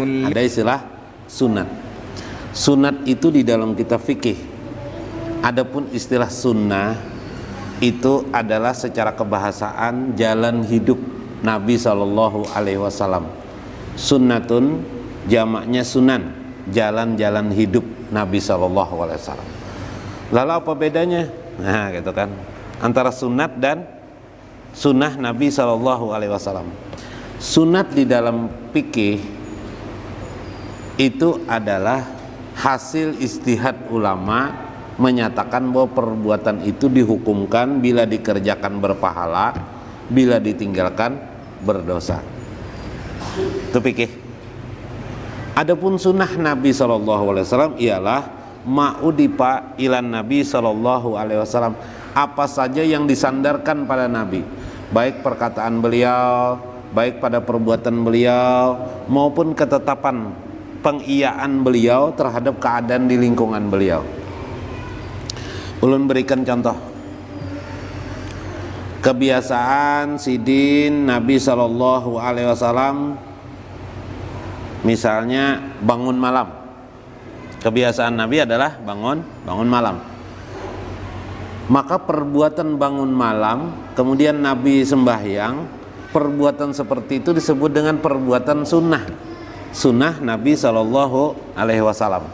Ada istilah sunat. Sunat itu di dalam kitab fikih. Adapun istilah sunnah itu adalah secara kebahasaan jalan hidup Nabi Shallallahu Alaihi Wasallam. Sunnatun jamaknya sunan, jalan-jalan hidup Nabi Shallallahu Alaihi Wasallam. Lalu apa bedanya? Nah, gitu kan, antara sunat dan sunnah Nabi Shallallahu Alaihi Wasallam. Sunat di dalam fikih itu adalah hasil istihad ulama menyatakan bahwa perbuatan itu dihukumkan bila dikerjakan berpahala, bila ditinggalkan berdosa. Itu fikih. Adapun sunnah Nabi SAW ialah ma'udipa ilan Nabi SAW, apa saja yang disandarkan pada Nabi, baik perkataan beliau, baik pada perbuatan beliau, maupun ketetapan pengiyaan beliau terhadap keadaan di lingkungan beliau. Ulun berikan contoh. Kebiasaan sidin Nabi Shallallahu Alaihi Wasallam, misalnya bangun malam. Kebiasaan Nabi adalah bangun malam. Maka perbuatan bangun malam, kemudian Nabi sembahyang, perbuatan seperti itu disebut dengan perbuatan sunnah. Sunnah Nabi Sallallahu Alaihi Wasallam.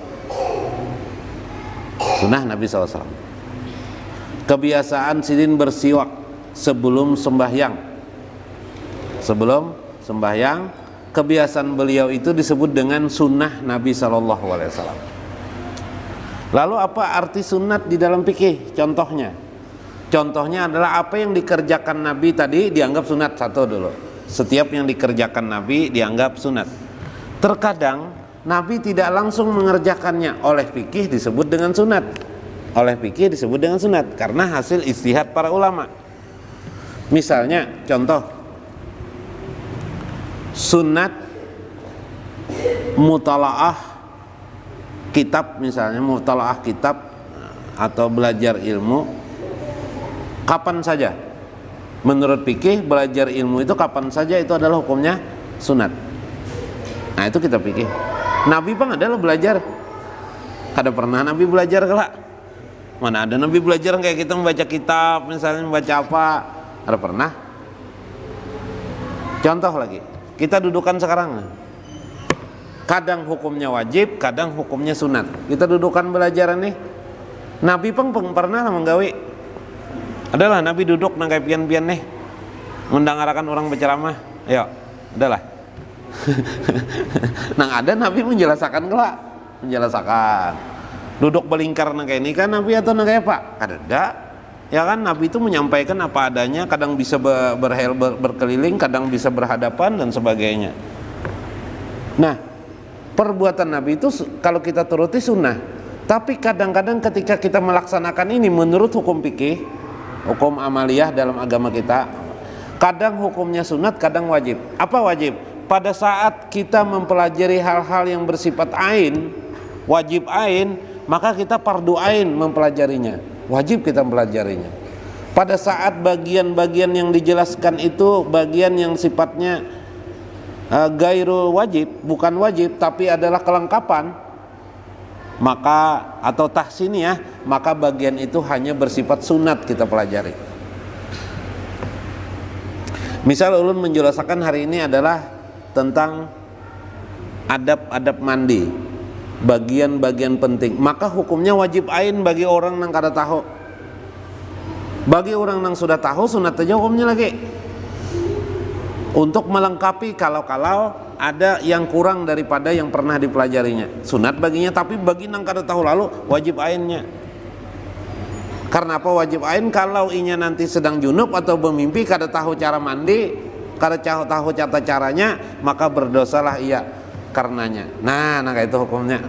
Sunnah Nabi SAW. Kebiasaan sidin bersiwak sebelum sembahyang. Sebelum sembahyang, kebiasaan beliau itu disebut dengan sunnah Nabi Sallallahu Alaihi Wasallam. Lalu apa arti sunat di dalam fikih? Contohnya adalah apa yang dikerjakan Nabi tadi dianggap sunat. Satu dulu. Setiap yang dikerjakan Nabi dianggap sunat. Terkadang Nabi tidak langsung mengerjakannya, oleh fikih disebut dengan sunat. Oleh fikih disebut dengan sunat karena hasil ijtihad para ulama. Misalnya contoh sunat mutalaah kitab, misalnya mutalaah kitab atau belajar ilmu kapan saja. Menurut fikih belajar ilmu itu kapan saja itu adalah hukumnya sunat. Nah itu kita pikir Nabi bang adalah belajar. Kada pernah Nabi belajar kelak. Mana ada Nabi belajar kayak kita membaca kitab, misalnya membaca apa. Ada pernah. Contoh lagi, kita dudukan sekarang. Kadang hukumnya wajib, kadang hukumnya sunat. Kita dudukan belajar nih. Nabi pang pernah menggawi. Adalah Nabi duduk nang kayak pian-pian nih, mendangarakan orang berceramah. Ayo, adalah. Nang ada Nabi menjelaskan kelak, duduk belingkar nang kayak ini kan Nabi atau nang kayak apa? Ada, ya kan Nabi itu menyampaikan apa adanya, kadang bisa berkeliling, kadang bisa berhadapan dan sebagainya. Nah, perbuatan Nabi itu kalau kita turuti sunnah, tapi kadang-kadang ketika kita melaksanakan ini menurut hukum fikih, hukum amaliyah dalam agama kita, kadang hukumnya sunat, kadang wajib. Apa wajib? Pada saat kita mempelajari hal-hal yang bersifat ain, wajib ain, maka kita fardu ain mempelajarinya, wajib kita mempelajarinya. Pada saat bagian-bagian yang dijelaskan itu bagian yang sifatnya gairu wajib, bukan wajib tapi adalah kelengkapan, maka atau tahsiniyah, maka bagian itu hanya bersifat sunat kita pelajari. Misal ulun menjelaskan hari ini adalah tentang adab-adab mandi, bagian-bagian penting, maka hukumnya wajib ain bagi orang yang kada tahu. Bagi orang yang sudah tahu sunat aja hukumnya lagi, untuk melengkapi kalau ada yang kurang daripada yang pernah dipelajarinya, sunat baginya. Tapi bagi yang kada tahu lalu wajib ainnya. Karena apa wajib ain? Kalau inya nanti sedang junub atau bermimpi kada tahu cara mandi, kada tahu tata caranya, maka berdosalah ia karenanya. Nah kayak itu hukumnya.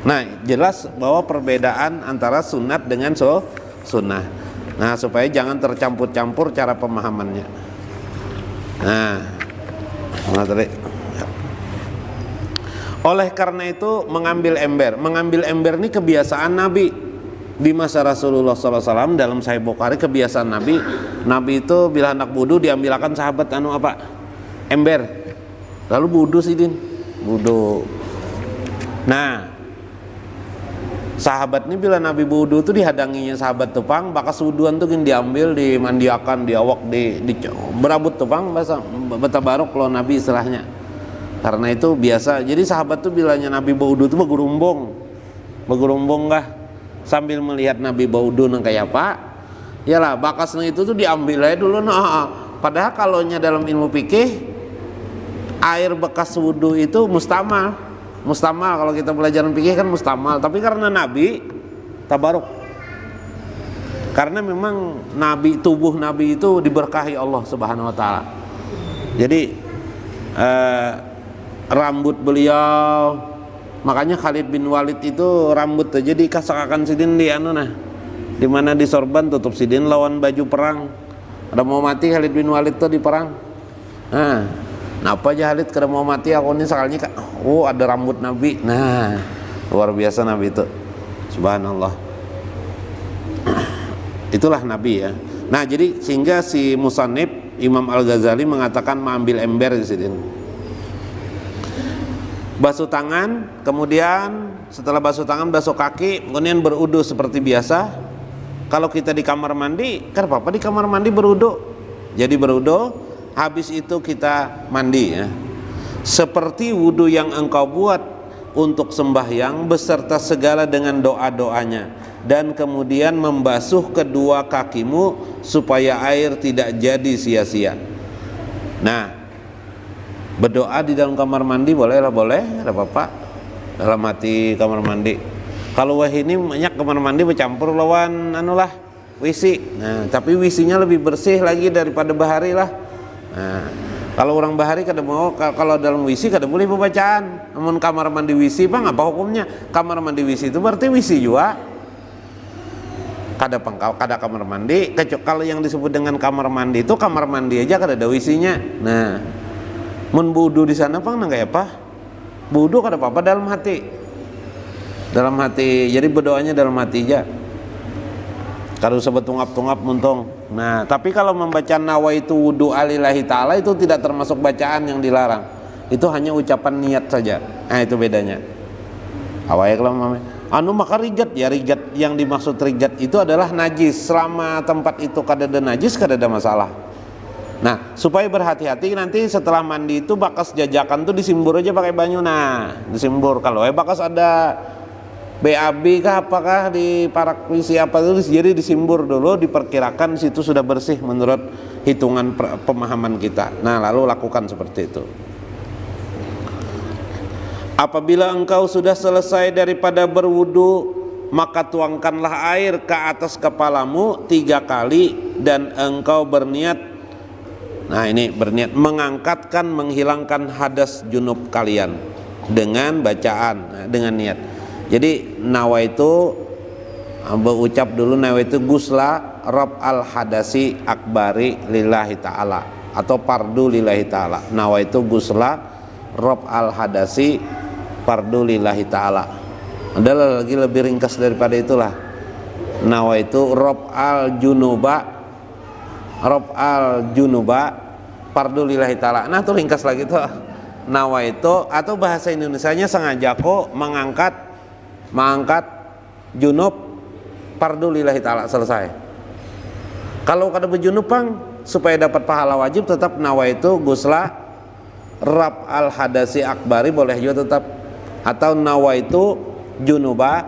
Nah jelas bahwa perbedaan antara sunat dengan sunnah. Nah supaya jangan tercampur-campur cara pemahamannya. Nah tadi. Oleh karena itu mengambil ember ini kebiasaan Nabi. Di masa Rasulullah SAW dalam Sahih Bukhari, kebiasaan Nabi itu bila hendak wudu diambilkan sahabat ember, lalu wudu sidin wudu. Nah, sahabat ini bila Nabi wudu tuh dihadanginya sahabat tupang, bakas wuduan tuh gini diambil, dimandiakan, diawak, berabut tupang, bahasa betabarok kalau Nabi istilahnya. Karena itu biasa. Jadi sahabat tuh bilanya Nabi wudu tuh begerumbung kah sambil melihat Nabi wudu nang kayak apa. Yalah, bakasnya itu tuh diambil aja dulu. Nah, padahal kalaunya dalam ilmu fikih air bekas wudu itu mustamal kalau kita pelajaran fikih kan mustamal, tapi karena Nabi tabaruk, karena memang tubuh Nabi itu diberkahi Allah Subhanahu wa taala. Jadi rambut beliau, makanya Khalid bin Walid itu rambut aja dikasakakan sidin di di mana di sorban tutup sidin lawan baju perang. Ada mau mati Khalid bin Walid tuh di perang. Nah, apa aja Khalid kada mau mati aku ini sekalinya ada rambut Nabi. Nah, luar biasa Nabi itu. Subhanallah. Itulah Nabi ya. Nah, jadi sehingga si musannif Imam Al-Ghazali mengatakan mengambil ember di sini. Basuh tangan, kemudian setelah basuh tangan basuh kaki, kemudian berudu seperti biasa. Kalau kita di kamar mandi, kan apa di kamar mandi berudu. Jadi berudu, habis itu kita mandi ya. Seperti wudu yang engkau buat untuk sembahyang beserta segala dengan doa-doanya, dan kemudian membasuh kedua kakimu supaya air tidak jadi sia-sia. Nah, berdoa di dalam kamar mandi boleh, ada apa-apa dalam hati kamar mandi. Kalau wah ini banyak kamar mandi bercampur lawan WC. Nah, tapi WC-nya lebih bersih lagi daripada bahari lah. Nah, kalau orang bahari kada mau, kalau dalam WC kada boleh bacaan. Namun kamar mandi WC bang, apa hukumnya? Kamar mandi WC itu berarti WC juga. Kada kamar mandi. Kalau yang disebut dengan kamar mandi itu kamar mandi aja kada ada WC-nya. Nah, mun wudu di sana bang nang kayak apa? Wudu kada apa-apa dalam hati. Dalam hati, jadi berdoanya dalam hati aja. Kalau sebut tungap-tungap muntung. Nah, tapi kalau membaca nawaitu wudu alillahi ta'ala itu tidak termasuk bacaan yang dilarang. Itu hanya ucapan niat saja. Nah, itu bedanya. Awalnya kalau maka rigat yang dimaksud rigat itu adalah najis. Selama tempat itu kada ada najis, kada ada masalah. Nah, supaya berhati-hati nanti setelah mandi itu bakas jajakan tuh disimbur aja pakai banyu. Nah, disimbur. Kalau bakas ada BAB kah apakah di parak WC apa itu, jadi disimbur dulu, diperkirakan situ sudah bersih menurut hitungan pemahaman kita. Nah, lalu lakukan seperti itu. Apabila engkau sudah selesai daripada berwudu, maka tuangkanlah air ke atas kepalamu 3 kali dan engkau berniat. Nah, ini berniat mengangkatkan, menghilangkan hadas junub kalian dengan bacaan, dengan niat. Jadi nawaitu, berucap dulu nawaitu gusla rob al hadasi akbari lillahi ta'ala atau pardu lillahi ta'ala. Nawaitu gusla rob al hadasi pardu lillahi ta'ala. Adalah lagi lebih ringkas daripada itulah. Nawaitu rob al junuba pardu lillahi ta'ala. Nah, itu ringkas lagi tuh. Nawaitu atau bahasa Indonesianya sengaja kok mengangkat junub fardu lillahi ta'ala, selesai. Kalau kada berjunub pang supaya dapat pahala wajib tetap nawaitu gusla rab al hadasi akbari boleh juga tetap, atau nawaitu junuba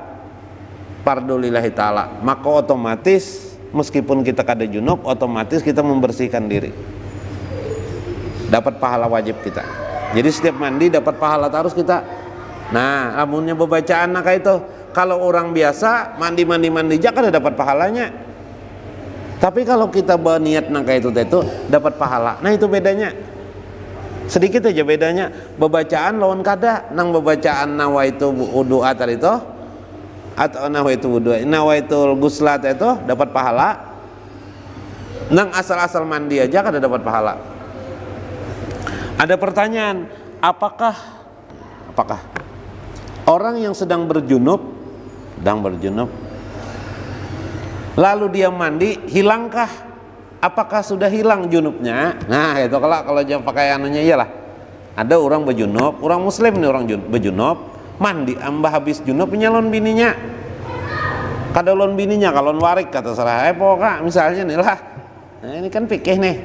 fardu lillahi ta'ala, maka otomatis meskipun kita kada junub otomatis kita membersihkan diri, dapat pahala wajib kita. Jadi setiap mandi dapat pahala terus kita. Nah, amunnya bacaan nak itu, kalau orang biasa mandi aja kan dapat pahalanya. Tapi kalau kita berniat nak itu dapat pahala. Nah, itu bedanya. Sedikit aja bedanya. Bacaan lawan kada, nang bacaan nawaitu wudu tadi itu atau nawaitu wudu, nawaitu guslat itu dapat pahala. Nang asal-asal mandi aja kada dapat pahala. Ada pertanyaan, apakah orang yang sedang berjunub lalu dia mandi, hilangkah? Apakah sudah hilang junubnya? Nah, itu kalau jangan pakai anunya iyalah. ada orang bejunub, orang muslim nih orang bejunub, mandi ambah habis junub nyalon bininya, kadalon bininya kalon warik kata serah pokok misalnya nih lah. Nah ini kan fikih nih,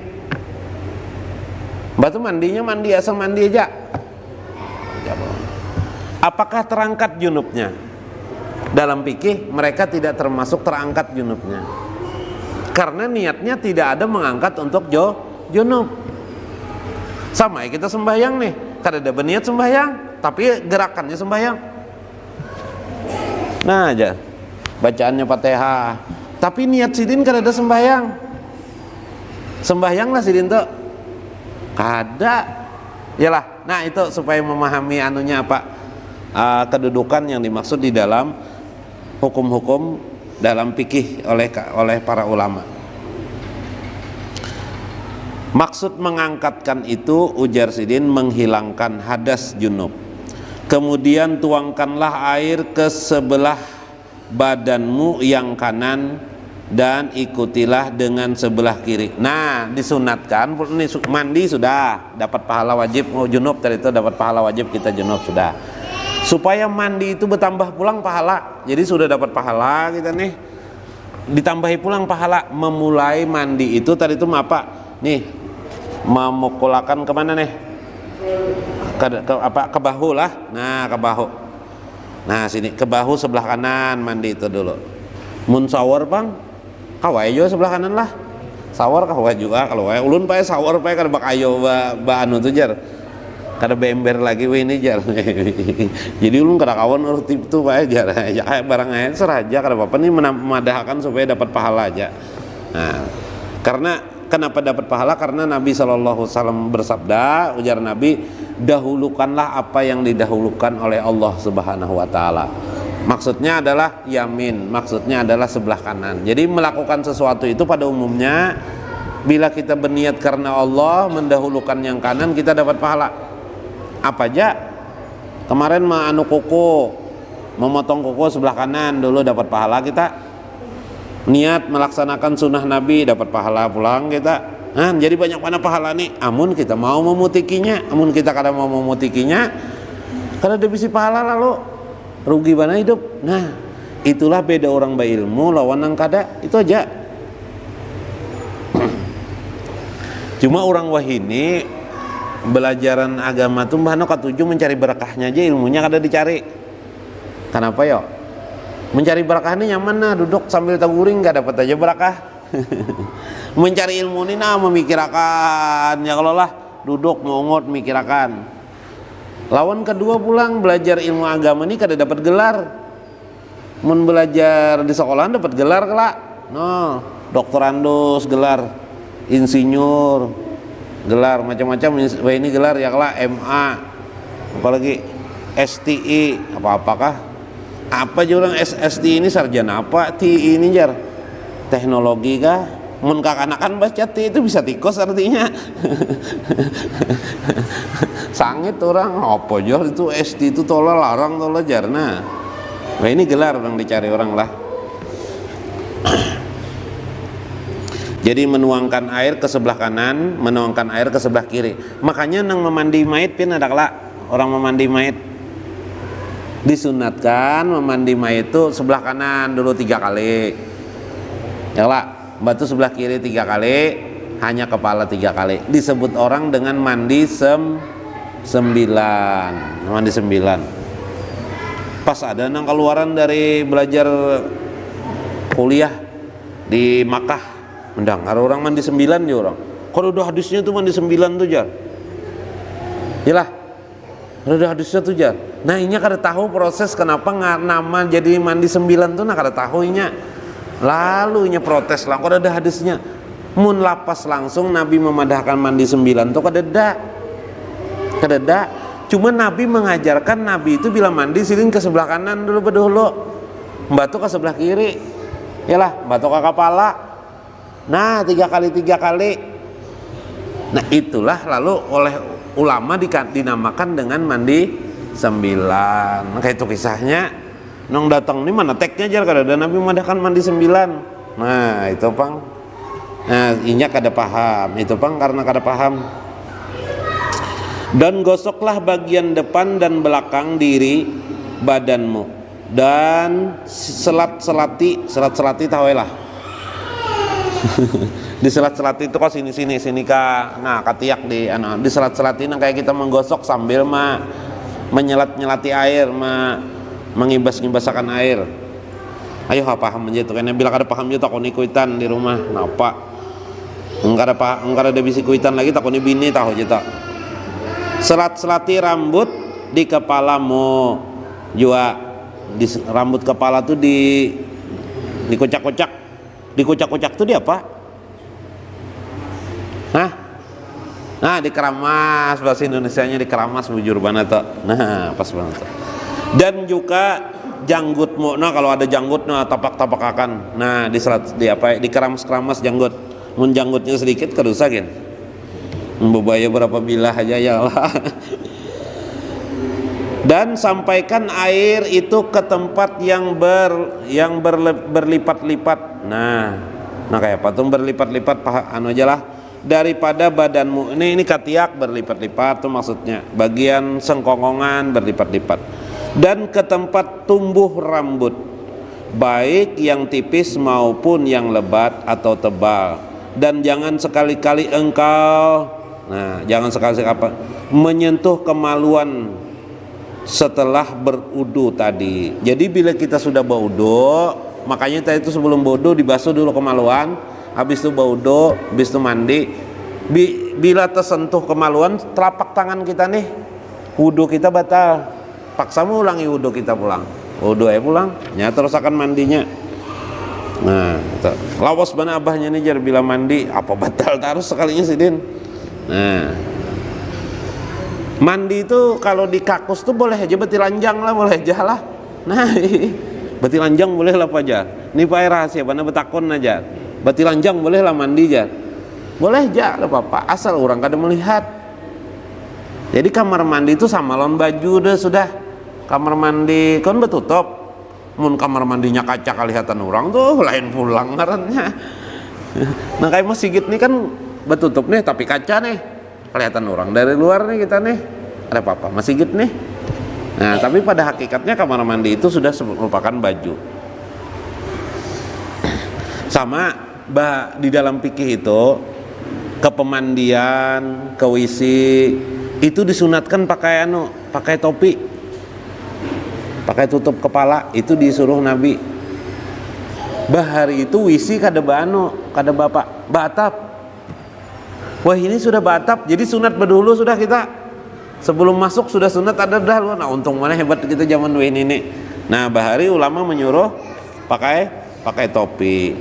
batu mandinya mandi asal mandi aja. Apakah terangkat junubnya? Dalam fikih mereka tidak termasuk terangkat junubnya, karena niatnya tidak ada mengangkat untuk junub. Sama ya kita sembahyang nih, kada ada berniat sembahyang, tapi gerakannya sembahyang. Nah aja bacaannya Fatihah, tapi niat sidin kada ada sembahyang. Sembahyang lah sidin tuh kada. Yalah, nah itu supaya memahami anunya apa kedudukan yang dimaksud di dalam hukum-hukum dalam fikih oleh para ulama. Maksud mengangkatkan itu ujar sidin menghilangkan hadas junub. Kemudian tuangkanlah air ke sebelah badanmu yang kanan dan ikutilah dengan sebelah kiri. Nah disunatkan ini mandi sudah dapat pahala wajib, junub tadi itu dapat pahala wajib, kita junub sudah. Supaya mandi itu bertambah pulang pahala, jadi sudah dapat pahala kita nih, ditambahi pulang pahala. Memulai mandi itu tadi itu apa nih, memukulakan kemana nih, ke bahu lah. Nah ke bahu, nah sini ke bahu sebelah kanan mandi itu dulu. Mun sawar bang kawai juga sebelah kanan lah, sawar kawai juga kalau wae ulun pae sawar pae kada bakayo ba anu tuh jar, kada beember lagi we ini jar. Jadi ulun kada kawan urut itu pae jar, ya kayak barang aja seraja kada apa-apa nih memadahkan supaya dapat pahala aja. Nah karena kenapa dapat pahala? Karena Nabi SAW bersabda, ujar Nabi, dahulukanlah apa yang didahulukan oleh Allah Subhanahu wa Ta'ala. Maksudnya adalah yamin, maksudnya adalah sebelah kanan. Jadi melakukan sesuatu itu pada umumnya bila kita berniat karena Allah mendahulukan yang kanan, kita dapat pahala. Apa aja? Kemarin anu kuku, memotong kuku sebelah kanan dulu dapat pahala kita. Niat melaksanakan sunnah Nabi dapat pahala pulang kita. Nah, jadi banyak mana pahala nih. Amun kita mau memutikinya, amun kita kada mau memutikinya, kada ada bisi pahala lalu rugi bana hidup. Nah, itulah beda orang berilmu lawan yang kada, itu aja. Cuma orang wahini belajaran agama tuh mbahno katuju mencari berkahnya aja, ilmunya kada dicari. Kenapa yo? Mencari berkah ini nyaman nah, duduk sambil taburing gak dapat aja berkah. Mencari ilmu ini nah memikirkan ya, kalau lah duduk ngongot mikirakan. Lawan kedua pulang belajar ilmu agama ini kada dapat gelar. Mun belajar di sekolah dapat gelar kelak. No, doktorandus gelar, insinyur gelar macam-macam ini gelar ya kelak, MA apalagi STI apa-apakah. Apa aja orang SST ini sarjana apa, TI ini jar teknologi kah, mun kakanakan baca T itu bisa tikos artinya. Sangit orang apa aja itu ST itu tolak larang tolak jarna. Nah ini gelar yang dicari orang lah. Jadi menuangkan air ke sebelah kanan, menuangkan air ke sebelah kiri. Makanya nang memandi mayit pin ada kelak orang memandi mayit disunatkan memandi mayit itu sebelah kanan dulu 3 kali ya lah, batu sebelah kiri 3 kali, hanya kepala 3 kali. Disebut orang dengan mandi 9. Pas ada nang keluaran dari belajar kuliah di Makkah mendang ada orang mandi 9 ya orang. Kalau udah hadisnya tuh mandi 9 tuh jar yalah, udah hadisnya tuh jar. Nah ini kada tahu proses kenapa nama jadi mandi 9 tuh, nah kada tahu inya. Lalu inya protes lah, kada ada hadisnya. Mun lapas langsung Nabi memadahkan mandi 9 tuh kada ada. Cuma Nabi mengajarkan Nabi itu bila mandi silin ke sebelah kanan dulu bedahulu, batu ke sebelah kiri, yalah batu ke kepala. Nah 3 kali. Nah itulah lalu oleh ulama dinamakan dengan mandi 9. Kayak itu kisahnya nong datang ini mana teknya aja kada ada Nabi memadahkan mandi 9. Nah itu pang, nah inya kada paham itu pang karena kada paham. Dan gosoklah bagian depan dan belakang diri badanmu, dan selat-selati tawelah. Di selat-selati itu kok sini kah, nah katiak di selat-selati kayak kita menggosok sambil menyelat-nyelati air, mengibas-ngibasakan air. Ayo paham aja tuh, karena bila kada paham juga takoni kuitan di rumah napa enggak ada bisi kuitan lagi takoni bini tahu aja tak. Selat-selati rambut di kepalamu juga, di rambut kepala tuh dikocak-kocak tuh dia apa? Nah dikeramas, bahasa Indonesianya dikeramas bujur banget tuh. Nah pas banget tuh. Dan juga janggutmu, nah kalau ada janggut tapak akan, nah dikeramas janggut. Mun janggutnya sedikit kerusakin, membebaya berapa bilah aja ya Allah. Dan sampaikan air itu ke tempat yang berlipat-lipat. Nah kayak apa tuh berlipat-lipat, anu aja lah, daripada badanmu. Ini katiak berlipat-lipat tuh maksudnya, bagian sengkongongan berlipat-lipat. Dan ke tempat tumbuh rambut, baik yang tipis maupun yang lebat atau tebal. Dan jangan sekali-kali engkau menyentuh kemaluan setelah berudu tadi. Jadi bila kita sudah berudu, makanya tadi itu sebelum berudu dibasuh dulu kemaluan, habis itu berudu, habis itu mandi. Bila tersentuh kemaluan telapak tangan kita nih, wudu kita batal. Paksa ulangi wudu kita pulang. Wudu pulang, terus akan mandinya. Nah, lawas bana abahnya nih jar bila mandi apa batal terus sekalinya sidin. Nah, mandi itu kalau di kakus tuh boleh aja betilanjang lah, boleh aja lah. Nah, betilanjang boleh lah aja. Ini Pak rahasia bana betakon aja. Betilanjang boleh lah mandi aja. Boleh aja lah apa-apa, asal orang kada melihat. Jadi kamar mandi itu sama lawan baju deh sudah. Kamar mandi kan betutup. Mun kamar mandinya kaca kelihatan orang tuh lain pulang ngarannya. Nah kayak Mas Sigit nih kan betutup nih tapi kaca nih kelihatan orang dari luar nih kita nih, ada apa-apa Mas Sigit nih. Nah tapi pada hakikatnya kamar mandi itu sudah merupakan baju. Sama di dalam fikih itu kepemandian, ke WC itu disunatkan pakai topi, pakai tutup kepala, itu disuruh Nabi. Bahari itu wisi kada bapak batap. Wah ini sudah batap, jadi sunat berdulu sudah kita. Sebelum masuk sudah sunat ada dah lu. Nah untung mana hebat kita zaman ini. Nah bahari ulama menyuruh pakai topi.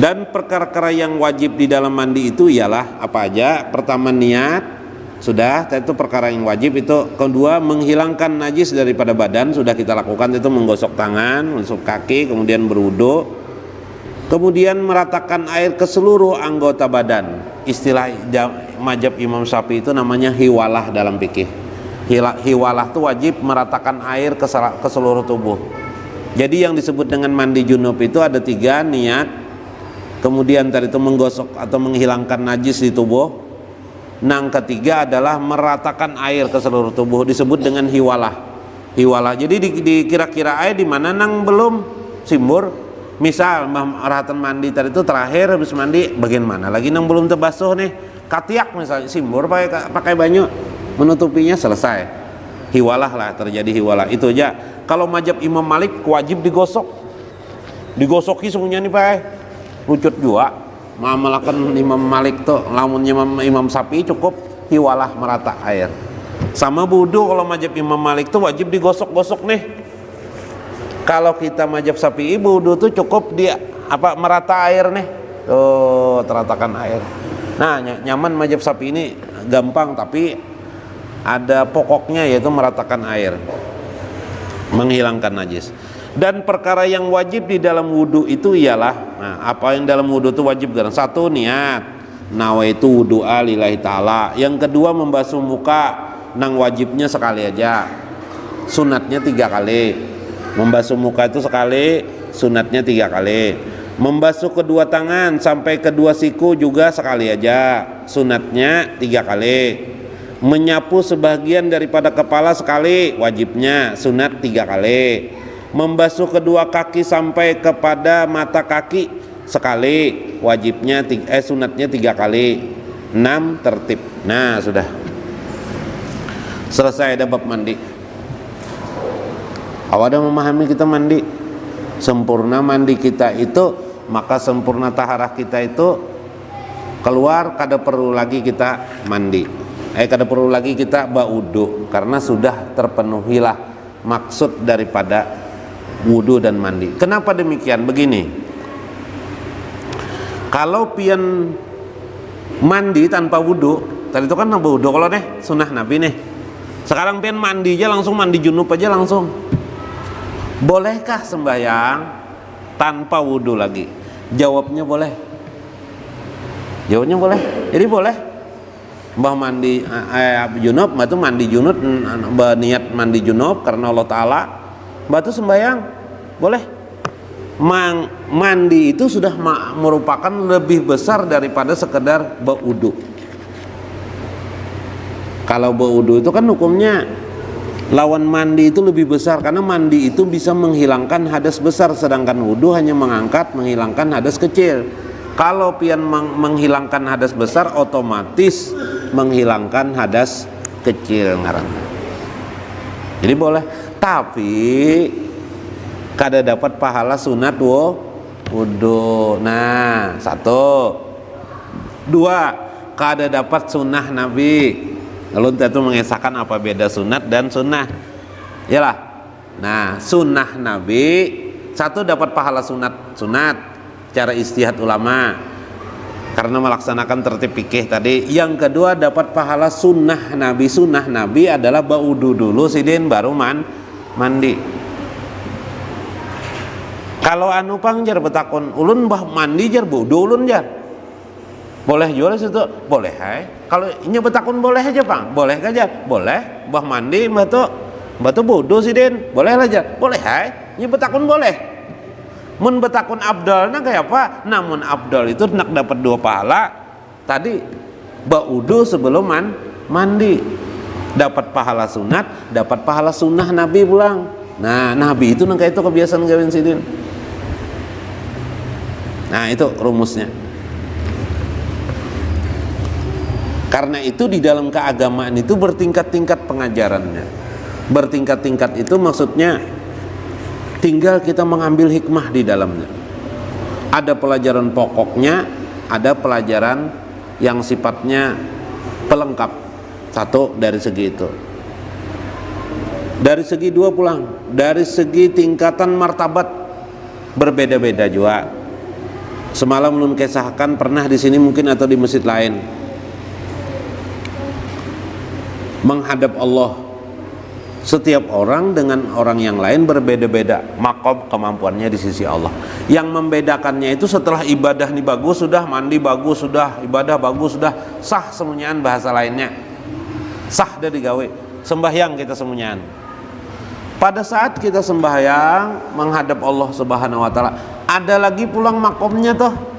Dan perkara-perkara yang wajib di dalam mandi itu ialah apa aja? Pertama niat. Sudah, itu perkara yang wajib itu. Kedua, menghilangkan najis daripada badan, sudah kita lakukan, itu menggosok tangan, menggosok kaki, kemudian berwudu. Kemudian meratakan air ke seluruh anggota badan. Istilah mazhab Imam Syafi'i itu namanya hiwalah dalam fikih. Hiwalah itu wajib meratakan air ke seluruh tubuh. Jadi yang disebut dengan mandi junub itu ada 3, niat, kemudian tadi itu menggosok atau menghilangkan najis di tubuh. Nang ketiga adalah meratakan air ke seluruh tubuh, disebut dengan hiwalah. Jadi dikira-kira air di mana nang belum simbur. Misal meratan mandi tadi itu terakhir habis mandi bagian mana lagi nang belum terbasuh nih, katiak misalnya simbur pakai banyu menutupinya, selesai. Hiwalah lah, terjadi hiwalah. Itu aja. Kalau mazhab Imam Malik wajib digosoki semuanya nih Pak. Lucut juga. Malakan Imam Malik tuh, lamun Imam Syafi'i cukup hiwalah merata air. Sama wudu, kalau mazhab Imam Malik tuh wajib digosok-gosok nih. Kalau kita mazhab Syafi'i wudu tuh cukup dia merata air nih. Tuh, teratakan air. Nah, nyaman mazhab Syafi'i ini gampang tapi ada pokoknya yaitu meratakan air. Menghilangkan najis. Dan perkara yang wajib di dalam wudu itu ialah, apa yang dalam wudu itu wajib? 1, niat, nawaitu wudu'a lillahi ta'ala. Yang kedua, membasuh muka, nang wajibnya sekali aja, sunatnya 3 kali. Membasuh muka itu sekali, sunatnya 3 kali. Membasuh kedua tangan sampai kedua siku juga sekali aja, sunatnya 3 kali. Menyapu sebagian daripada kepala sekali, wajibnya sunat 3 kali. Membasuh kedua kaki sampai kepada mata kaki sekali, wajibnya sunatnya 3 kali. 6 tertib. Nah, sudah selesai ada bab mandi. Awalnya memahami kita mandi, sempurna mandi kita itu, maka sempurna taharah kita itu keluar, kada perlu lagi kita mandi, kada perlu lagi kita baudu, karena sudah terpenuhilah maksud daripada wudu dan mandi. Kenapa demikian? Begini, kalau pian mandi tanpa wudu, tadi itu kan wudu kalau nih sunnah Nabi nih, sekarang pian mandi aja langsung, mandi junub aja langsung, bolehkah sembahyang tanpa wudu lagi? Jawabnya boleh. Jawabnya boleh. Jadi boleh. Mbah mandi junub, mbah tu mandi junub, niat mandi junub karena Allah Taala, mbah tu sembahyang, boleh. Mandi itu sudah merupakan lebih besar daripada sekedar berwudu. Kalau berwudu itu kan hukumnya lawan mandi itu lebih besar, karena mandi itu bisa menghilangkan hadas besar, sedangkan wudu hanya menghilangkan hadas kecil. Kalau pian menghilangkan hadas besar, otomatis menghilangkan hadas kecil ngaranna. Jadi boleh, tapi kada dapat pahala sunat wudu. Nah, 1. 2, kada dapat sunnah Nabi. Lalu itu mengesahkan apa beda sunat dan sunnah, iyalah. Nah, sunnah Nabi, 1 dapat pahala sunat cara istihad ulama karena melaksanakan tertib fikih tadi. Yang kedua dapat pahala sunnah Nabi. Sunnah Nabi adalah baudu dulu sidin baru mandi. Kalau anu pang jar betakon ulun bah mandi jar baudu ulun jar, boleh jual situ, boleh hai. Kalau ini betakun boleh aja pang, boleh aja, boleh. Bah mandi batu bodoh sih den, boleh aja, boleh hai. Ini betakun boleh. Mun betakun abdal, nah kayak apa? Namun abdal itu nak dapat 2 pahala. Tadi baudu sebelum mandi, dapat pahala sunat, dapat pahala sunnah Nabi pulang. Nah, Nabi itu nang kayak itu kebiasaan gawin sidin. Nah, itu rumusnya. Karena itu di dalam keagamaan itu bertingkat-tingkat pengajarannya. Bertingkat-tingkat itu maksudnya tinggal kita mengambil hikmah di dalamnya. Ada pelajaran pokoknya, ada pelajaran yang sifatnya pelengkap. 1 dari segi itu. Dari segi 2 pulang, dari segi tingkatan martabat berbeda-beda juga. Semalam nun kisahkan pernah di sini mungkin atau di masjid lain. Menghadap Allah, setiap orang dengan orang yang lain berbeda-beda makom kemampuannya di sisi Allah. Yang membedakannya itu setelah ibadah nih bagus sudah, mandi bagus sudah, ibadah bagus sudah, sah semuanyaan, bahasa lainnya sah dari gawe, sembahyang kita semuanyaan. Pada saat kita sembahyang menghadap Allah Subhanahu wa taala, ada lagi pulang makomnya toh.